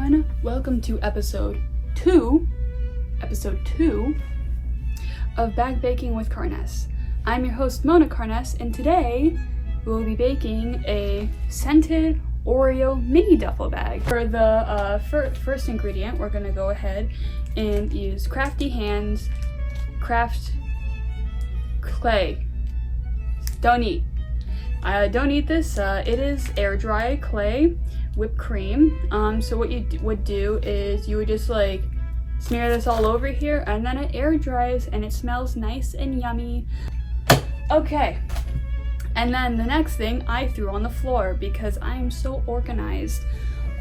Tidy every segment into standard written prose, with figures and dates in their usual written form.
everyone, welcome to episode 2 of Bag Baking with Karness. I'm your host Mona Karness, and today we'll be baking a scented Oreo mini duffel bag. For the first ingredient, we're going to go ahead and use Crafty Hands Craft Clay. Don't eat this. It is air dry clay whipped cream. So what you would do is you would just like smear this all over here, and then it air dries and it smells nice and yummy. Okay, and then the next thing I threw on the floor because I am so organized.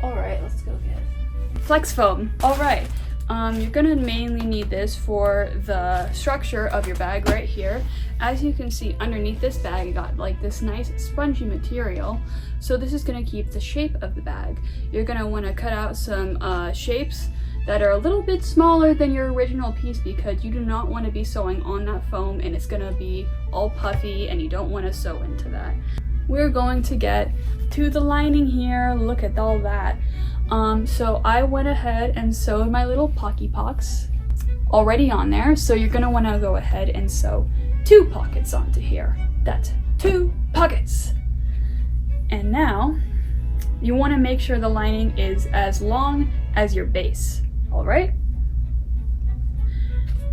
All right, let's go get flex foam. All right. You're gonna mainly need this for the structure of your bag right here. As you can see underneath this bag, I got like this nice spongy material. So this is gonna keep the shape of the bag. You're gonna wanna cut out some shapes that are a little bit smaller than your original piece because you do not wanna be sewing on that foam and it's gonna be all puffy and you don't wanna sew into that. We're going to get to the lining here. Look at all that. So I went ahead and sewed my little pocky pockets already on there. So you're gonna wanna go ahead and sew 2 pockets onto here. That's 2 pockets. And now you wanna make sure the lining is as long as your base, all right?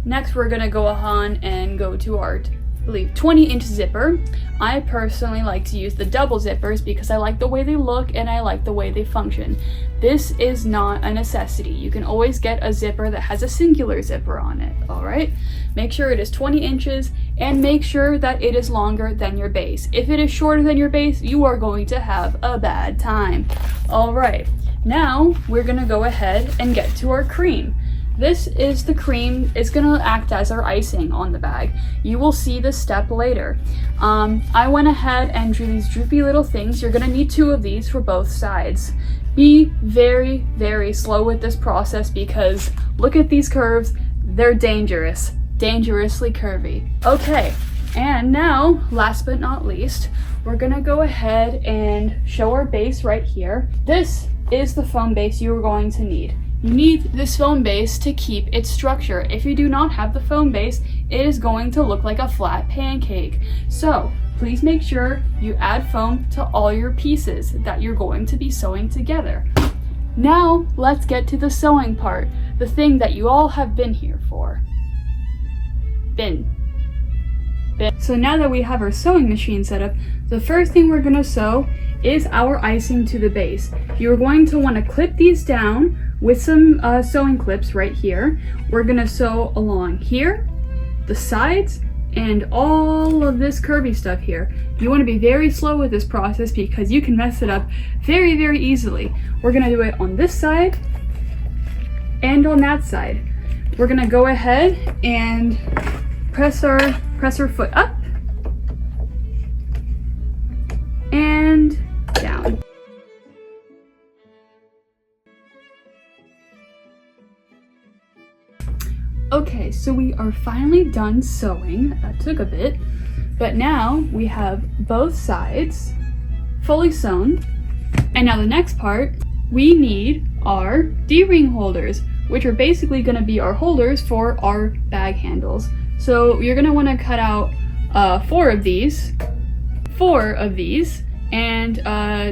Next, we're gonna go on and go to our 20-inch zipper. I personally like to use the double zippers because I like the way they look and I like the way they function. This is not a necessity. You can always get a zipper that has a singular zipper on it, all right? Make sure it is 20 inches and make sure that it is longer than your base. If it is shorter than your base, you are going to have a bad time. All right, now we're gonna go ahead and get to our cream. This is the cream. It's gonna act as our icing on the bag. You will see this step later. I went ahead and drew these droopy little things. You're gonna need 2 of these for both sides. Be very, very slow with this process because look at these curves. They're dangerous, dangerously curvy. Okay, and now, last but not least, we're gonna go ahead and show our base right here. This is the foam base you are going to need. You need this foam base to keep its structure. If you do not have the foam base, it is going to look like a flat pancake. So please make sure you add foam to all your pieces that you're going to be sewing together. Now let's get to the sewing part, the thing that you all have been here for. So now that we have our sewing machine set up, the first thing we're gonna sew is our icing to the base. You're going to want to clip these down with some sewing clips right here. We're gonna sew along here, the sides, and all of this curvy stuff here. You want to be very slow with this process because you can mess it up very, very easily. We're gonna do it on this side and on that side. We're gonna go ahead and press our foot up and down. Okay, so we are finally done sewing. That took a bit, but now we have both sides fully sewn. And now the next part, we need our D-ring holders, which are basically going to be our holders for our bag handles. So you're going to want to cut out 4 of these, and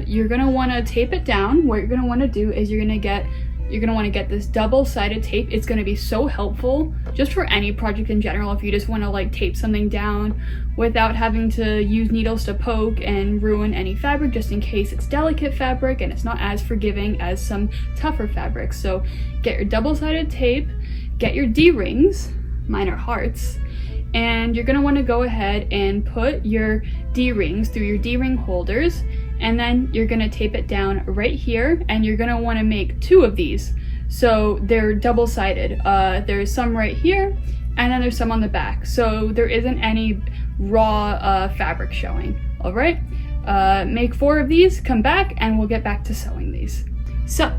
you're going to want to tape it down. What you're going to want to do is you're going to want to get this double-sided tape. It's going to be so helpful just for any project in general if you just want to like tape something down without having to use needles to poke and ruin any fabric, just in case it's delicate fabric and it's not as forgiving as some tougher fabrics. So get your double-sided tape, get your D-rings, mine are hearts, and you're going to want to go ahead and put your D-rings through your D-ring holders, and then you're going to tape it down right here, and you're going to want to make 2 of these so they're double-sided. There's some right here and then there's some on the back, so there isn't any raw fabric showing. All right, make 4 of these, come back, and we'll get back to sewing these. So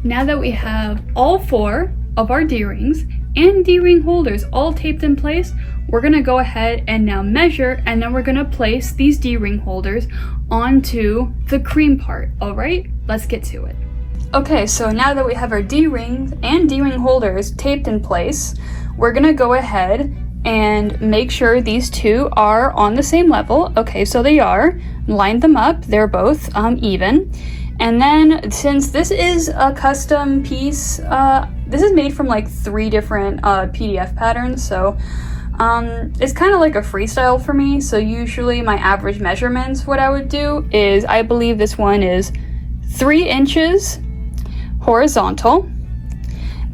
now that we have all 4 of our D-rings and D-ring holders all taped in place, we're gonna go ahead and now measure, and then we're gonna place these D-ring holders onto the cream part. All right, let's get to it. Okay, so now that we have our D-rings and D-ring holders taped in place, we're gonna go ahead and make sure these two are on the same level. Okay, so they are. Line them up, they're both even. And then since this is a custom piece, this is made from like 3 different PDF patterns, so it's kind of like a freestyle for me. So usually my average measurements, what I would do is, I believe this one is 3 inches horizontal,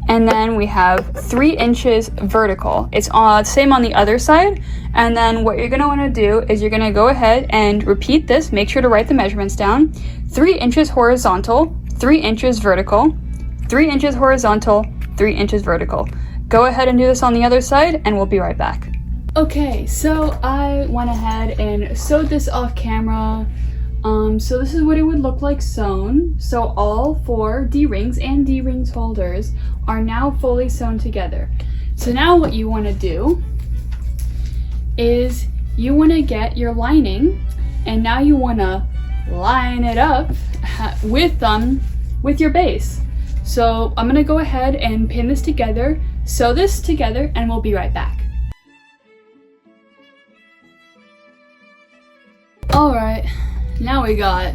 and then we have 3 inches vertical. It's same on the other side. And then what you're gonna wanna do is you're gonna go ahead and repeat this. Make sure to write the measurements down. 3 inches horizontal, 3 inches vertical, 3 inches horizontal, 3 inches vertical. Go ahead and do this on the other side, and we'll be right back. Okay, so I went ahead and sewed this off camera. So this is what it would look like sewn. So all 4 D-rings and D-rings holders are now fully sewn together. So now what you want to do is you want to get your lining, and now you want to line it up with your base. So I'm going to go ahead and pin this together, sew this together, and we'll be right back. Alright, now we got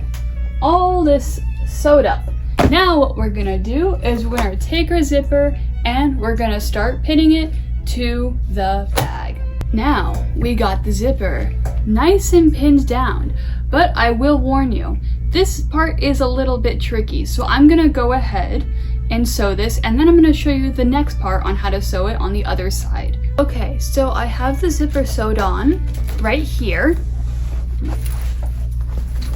all this sewed up. Now what we're gonna do is we're gonna take our zipper and we're gonna start pinning it to the bag. Now we got the zipper nice and pinned down, but I will warn you, this part is a little bit tricky. So I'm gonna go ahead and sew this, and then I'm gonna show you the next part on how to sew it on the other side. Okay, so I have the zipper sewed on right here.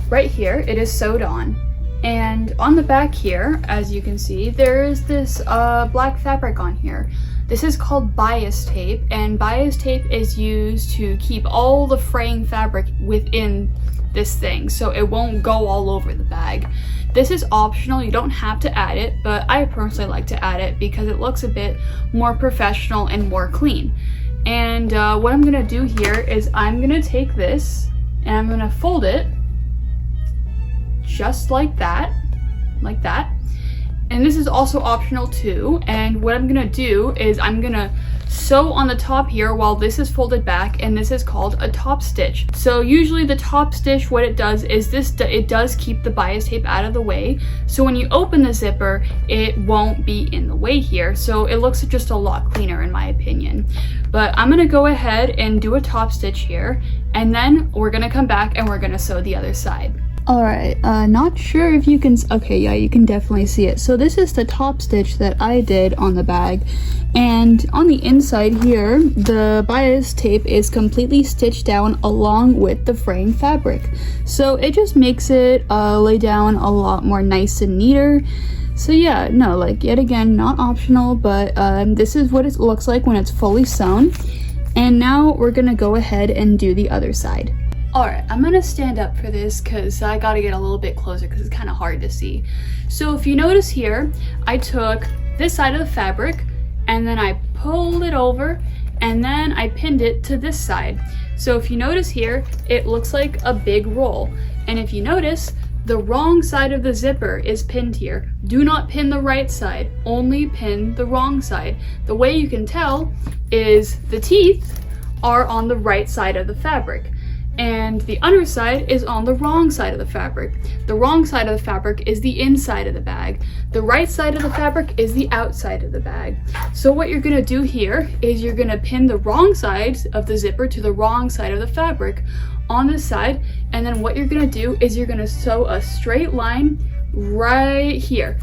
Right here, it is sewed on. And on the back here, as you can see, there is this black fabric on here. This is called bias tape, and bias tape is used to keep all the fraying fabric within this thing, so it won't go all over the bag. This is optional, you don't have to add it, but I personally like to add it because it looks a bit more professional and more clean. And what I'm gonna do here is I'm gonna take this and I'm gonna fold it just like that. And this is also optional too. And what I'm gonna do is I'm gonna sew on the top here while this is folded back, and this is called a top stitch. So usually the top stitch, what it does is it does keep the bias tape out of the way. So when you open the zipper, it won't be in the way here. So it looks just a lot cleaner in my opinion. But I'm gonna go ahead and do a top stitch here, and then we're gonna come back and we're gonna sew the other side. Alright, not sure if you can, okay, yeah, you can definitely see it. So this is the top stitch that I did on the bag, and on the inside here, the bias tape is completely stitched down along with the fraying fabric. So it just makes it lay down a lot more nice and neater. So yeah, no, like yet again, not optional, but this is what it looks like when it's fully sewn. And now we're gonna go ahead and do the other side. Alright, I'm gonna stand up for this because I gotta get a little bit closer because it's kind of hard to see. So if you notice here, I took this side of the fabric and then I pulled it over and then I pinned it to this side. So if you notice here, it looks like a big roll. And if you notice, the wrong side of the zipper is pinned here. Do not pin the right side, only pin the wrong side. The way you can tell is the teeth are on the right side of the fabric, and the underside is on the wrong side of the fabric. The wrong side of the fabric is the inside of the bag. The right side of the fabric is the outside of the bag. So what you're gonna do here is you're gonna pin the wrong side of the zipper to the wrong side of the fabric on this side, and then what you're gonna do is you're gonna sew a straight line right here.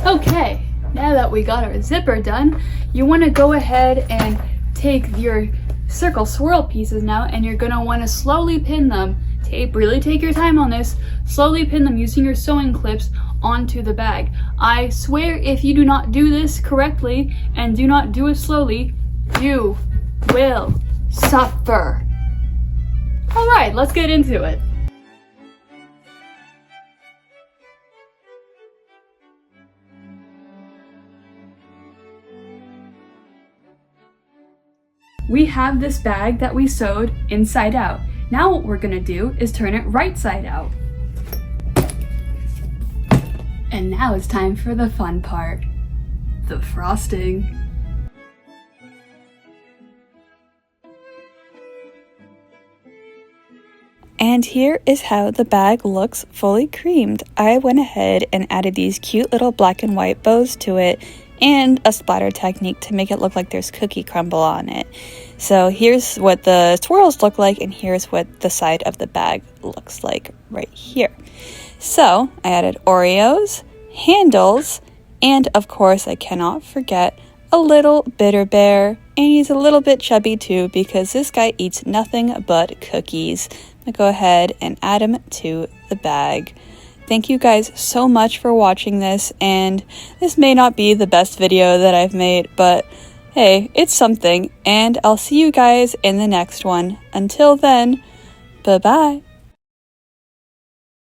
Okay, now that we got our zipper done, you wanna go ahead and take your circle swirl pieces now, and you're gonna want to slowly pin them. Really take your time on this. Slowly pin them using your sewing clips onto the bag. I swear if you do not do this correctly and do not do it slowly, you will suffer. Alright, let's get into it. We have this bag that we sewed inside out. Now what we're gonna do is turn it right side out. And And now it's time for the fun part, the frosting. And here is how the bag looks fully creamed. I went ahead and added these cute little black and white bows to it and a splatter technique to make it look like there's cookie crumble on it. So here's what the swirls look like, and here's what the side of the bag looks like right here. So I added Oreos, handles, and of course I cannot forget a little bitter bear, and he's a little bit chubby too because this guy eats nothing but cookies. I'm gonna go ahead and add him to the bag. Thank you guys so much for watching this, and this may not be the best video that I've made, but hey, it's something, and I'll see you guys in the next one. Until then, bye-bye.